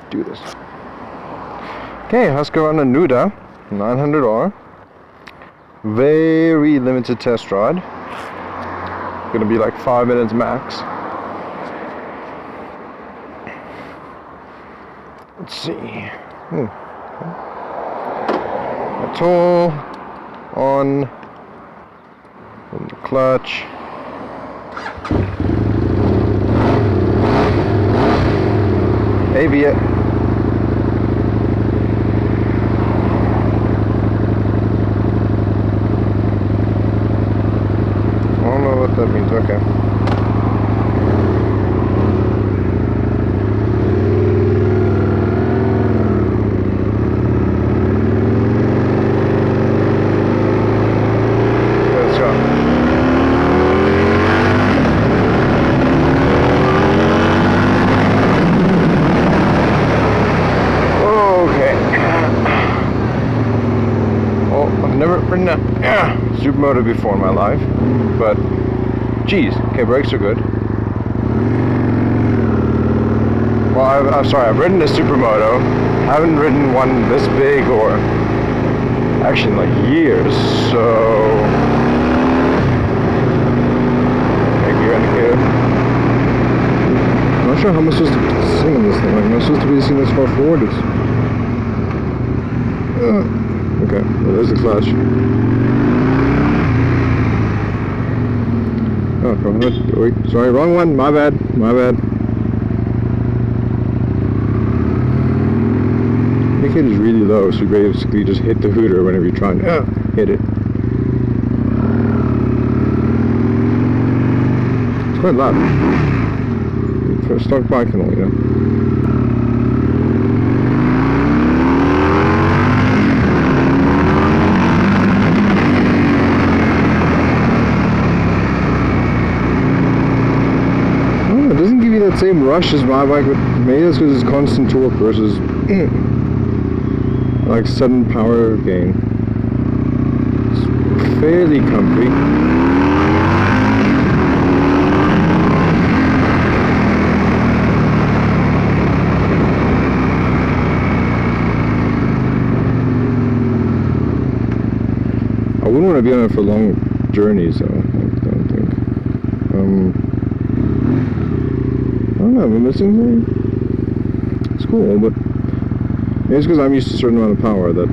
do this. Okay, Husqvarna Nuda 900R. Very limited test ride. Gonna be like 5 minutes max. Let's see. Toll on the clutch. Maybe it. I don't know what that means. Okay. Never ridden a supermoto before in my life, but geez, okay, brakes are good. Well, I'm sorry, I've ridden a supermoto, haven't ridden one this big or actually in like years, so gear indicator. I'm not sure how I'm supposed to sing in this thing. Like, am I supposed to be seeing this far forward? Okay, well, there's the clutch. Oh, wait, sorry, wrong one, my bad. The kid is really low, so you basically just hit the hooter whenever you're trying to hit it. It's quite loud. For a stock bike and all, you know. That same rush as my bike, but maybe that's because it's constant torque versus like sudden power gain. It's fairly comfy. I wouldn't want to be on it for long journeys though, I don't think. I don't know, am I missing something? It's cool, but it's because I'm used to a certain amount of power that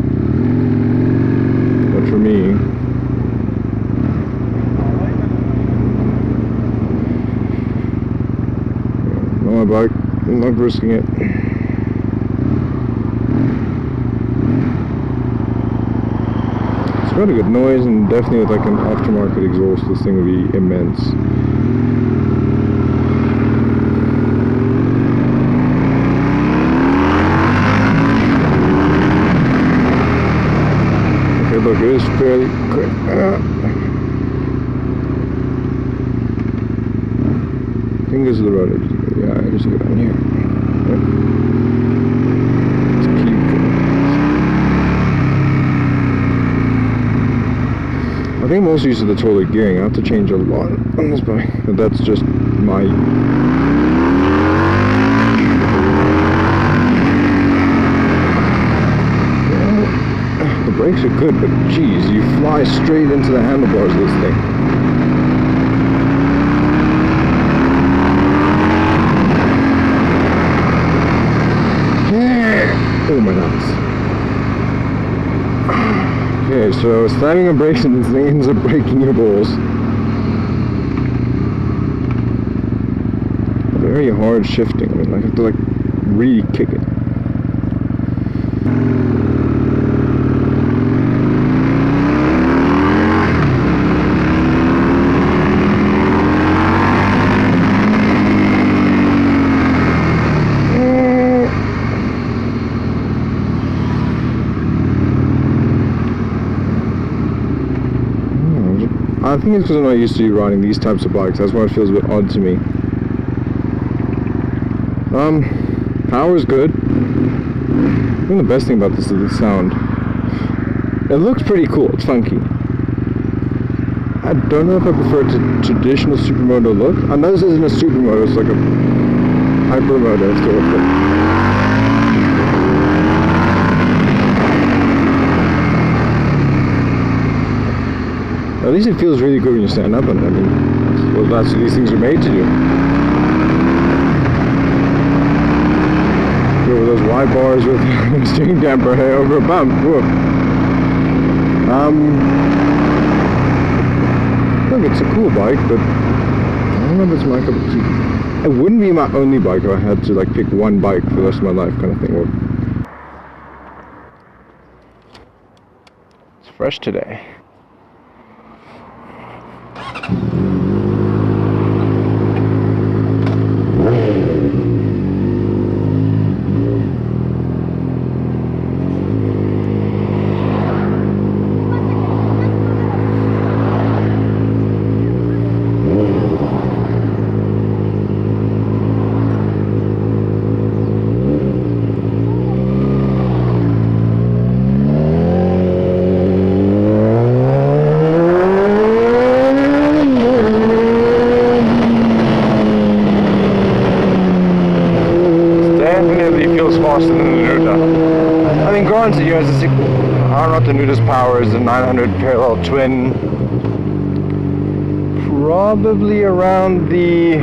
for me. On my bike, I'm not risking it. It's got a good noise, and definitely with like an aftermarket exhaust, this thing would be immense. Look, it is fairly quick. Fingers of the road. Yeah, I just go down here. Yep. Let's keep going. I think I'm also used to the toilet gearing. I have to change a lot on this bike, but that's just my. The brakes are good, but geez, you fly straight into the handlebars of this thing. Oh my nuts. Okay, so slamming on brakes and this thing ends up breaking your balls. Very hard shifting. I mean, I have to like really kick it. I think it's because I'm not used to riding these types of bikes. That's why it feels a bit odd to me. Power's good. I think the best thing about this is the sound. It looks pretty cool. It's funky. I don't know if I prefer the traditional supermoto look. I know this isn't a supermoto. It's like a hypermoto still, but least it feels really good when you stand up on it. I mean, well, that's what these things are made to do. Over those wide bars with steering damper over a bump. Whoop. Look, it's a cool bike, but I don't know if it's my cup of tea. It wouldn't be my only bike if I had to like pick one bike for the rest of my life, kind of thing. It's fresh today. Faster than the Nuda. I mean, granted, you know, I don't know what the Nuda's power is, the 900 parallel twin. Probably around the, I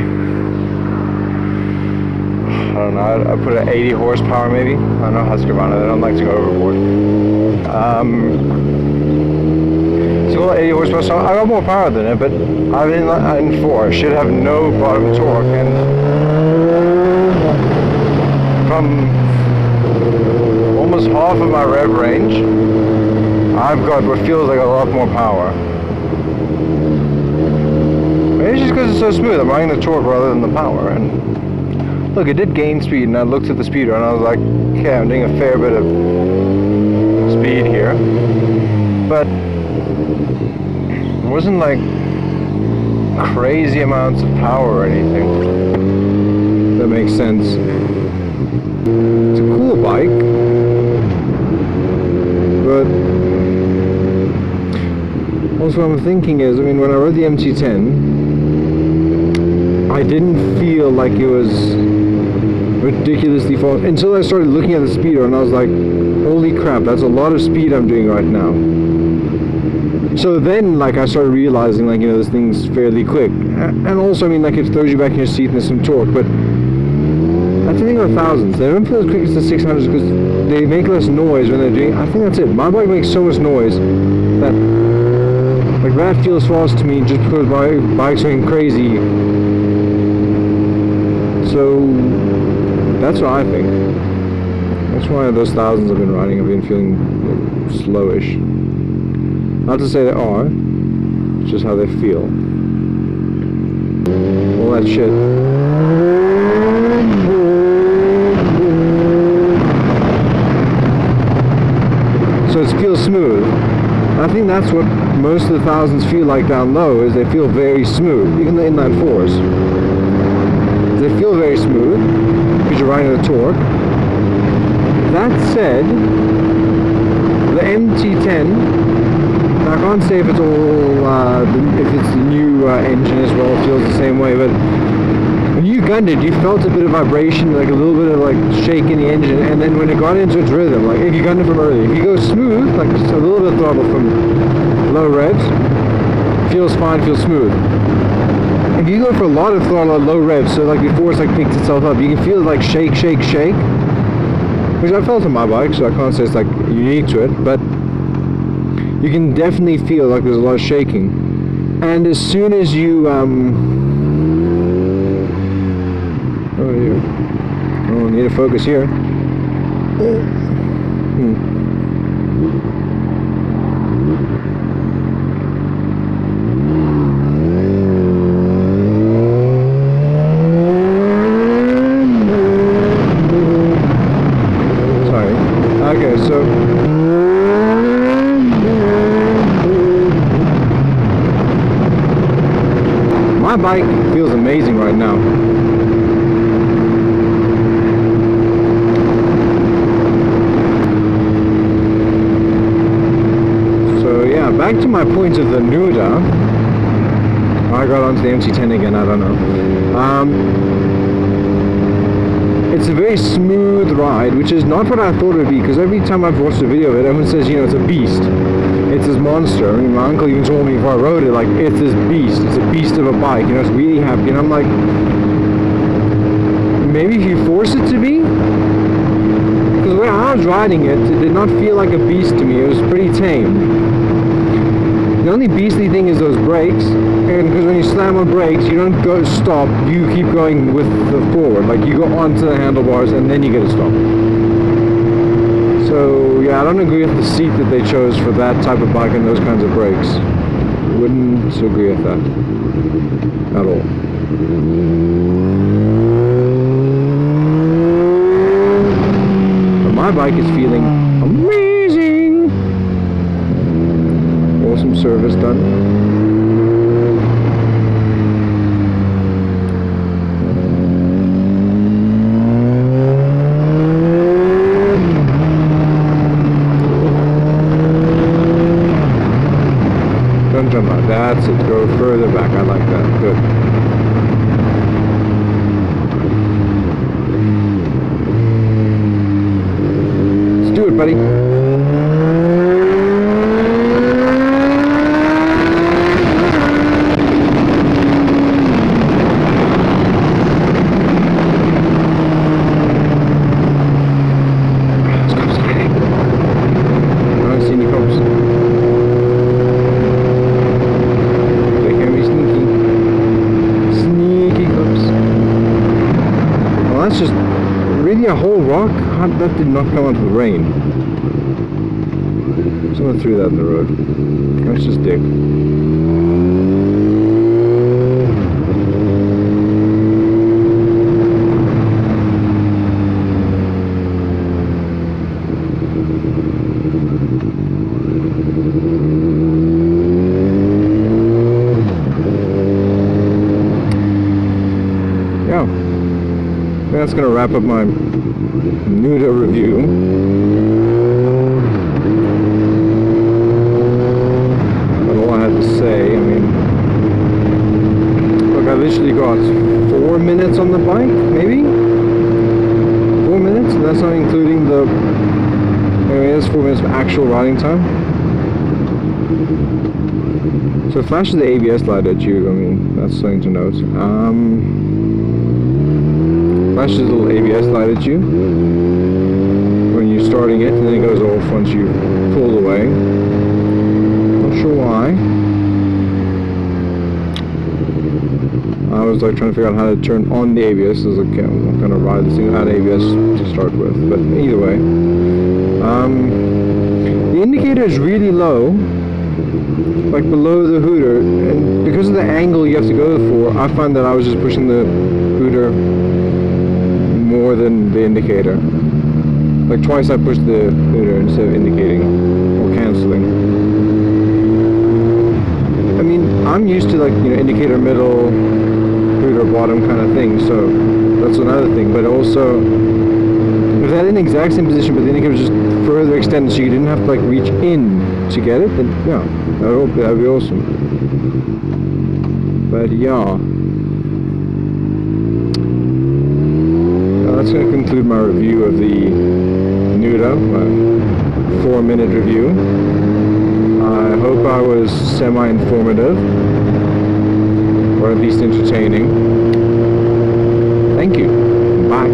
don't know, I put it at 80 horsepower maybe. I don't know, Husqvarna, they don't like to go overboard. So 80 horsepower, so I got more power than it, but I've been in 4. I should have no bottom torque, and from almost half of my rev range, I've got what feels like a lot more power. Maybe it's just because it's so smooth. I'm riding the torque rather than the power. And look, it did gain speed, and I looked at the speeder and I was like, okay, I'm doing a fair bit of speed here, but it wasn't like crazy amounts of power or anything. That makes sense. It's a cool bike, but also what I'm thinking is, I mean, when I rode the MT10, I didn't feel like it was ridiculously fast until I started looking at the speeder and I was like, holy crap, that's a lot of speed I'm doing right now. So then, like, I started realizing, like, you know, this thing's fairly quick. And also, I mean, like, it throws you back in your seat and there's some torque, but that's the thing with thousands. They don't feel as quick as the 600s because they make less noise when they're doing. I think that's it. My bike makes so much noise that, like, that feels fast to me just because my bike's going crazy. So that's what I think. That's why those thousands I've been riding, I've been feeling slowish. Not to say they are, it's just how they feel. All that shit. So it feels smooth. I think that's what most of the thousands feel like down low, is they feel very smooth, even the inline 4s. They feel very smooth because you're riding the torque. That said, the MT10, I can't say if it's all, if it's the new engine as well, it feels the same way, but when you gunned it, you felt a bit of vibration, like a little bit of like shake in the engine, and then when it got into its rhythm, like if you gunned it from early, if you go smooth, like just a little bit of throttle from low revs, feels fine, feels smooth. If you go for a lot of throttle at low revs, so like before it's like picked itself up, you can feel it like shake, shake, shake, which I felt on my bike, so I can't say it's like unique to it, but you can definitely feel like there's a lot of shaking. And as soon as you oh, need to focus here. Sorry. Okay, so my bike feels amazing right now. So yeah, back to my point of the Nuda. I got onto the MT10 again, I don't know. It's a very smooth ride, which is not what I thought it would be, because every time I've watched a video of it, everyone says, you know, it's a beast. it's this monster. I mean, my uncle even told me before I rode it, like, it's this beast. It's a beast of a bike, you know, it's really happy. And I'm like, maybe if you force it to be? Because when I was riding it, it did not feel like a beast to me. It was pretty tame. The only beastly thing is those brakes, and because when you slam on brakes, you don't go stop, you keep going with the forward. Like, you go onto the handlebars and then you get a stop. So yeah, I don't agree with the seat that they chose for that type of bike and those kinds of brakes. Wouldn't agree with that at all. But my bike is feeling amazing. Awesome service done. Don't jump out. That's it. Go further back. I like that. Good. Let's do it, buddy. That's just really a whole rock? That did not come out of the rain. Someone threw that in the road. Let's just dig. Yeah. That's going to wrap up my Nuda review. That's all I had to say. I mean, look, I literally got 4 minutes on the bike, maybe? 4 minutes? And that's not including the... Anyway, that's 4 minutes of actual riding time. So it flashes the ABS light at you. I mean, that's something to note. Flashes a little ABS light at you when you're starting it, and then it goes off once you pull away. Not sure why. I was like trying to figure out how to turn on the ABS. I was like, okay, I'm not gonna ride this thing without ABS to start with. But either way, the indicator is really low, like below the hooter, and because of the angle you have to go for, I find that I was just pushing the hooter more than the indicator. Like twice I pushed the hooter instead of indicating or cancelling. I mean, I'm used to, like, you know, indicator middle, hooter bottom kind of thing, so that's another thing. But also, if that in the exact same position but the indicator was just further extended so you didn't have to like reach in to get it, then yeah, that'd be awesome. But yeah, that's going to conclude my review of the Nuda, my 4-minute review. I hope I was semi-informative, or at least entertaining. Thank you. Bye.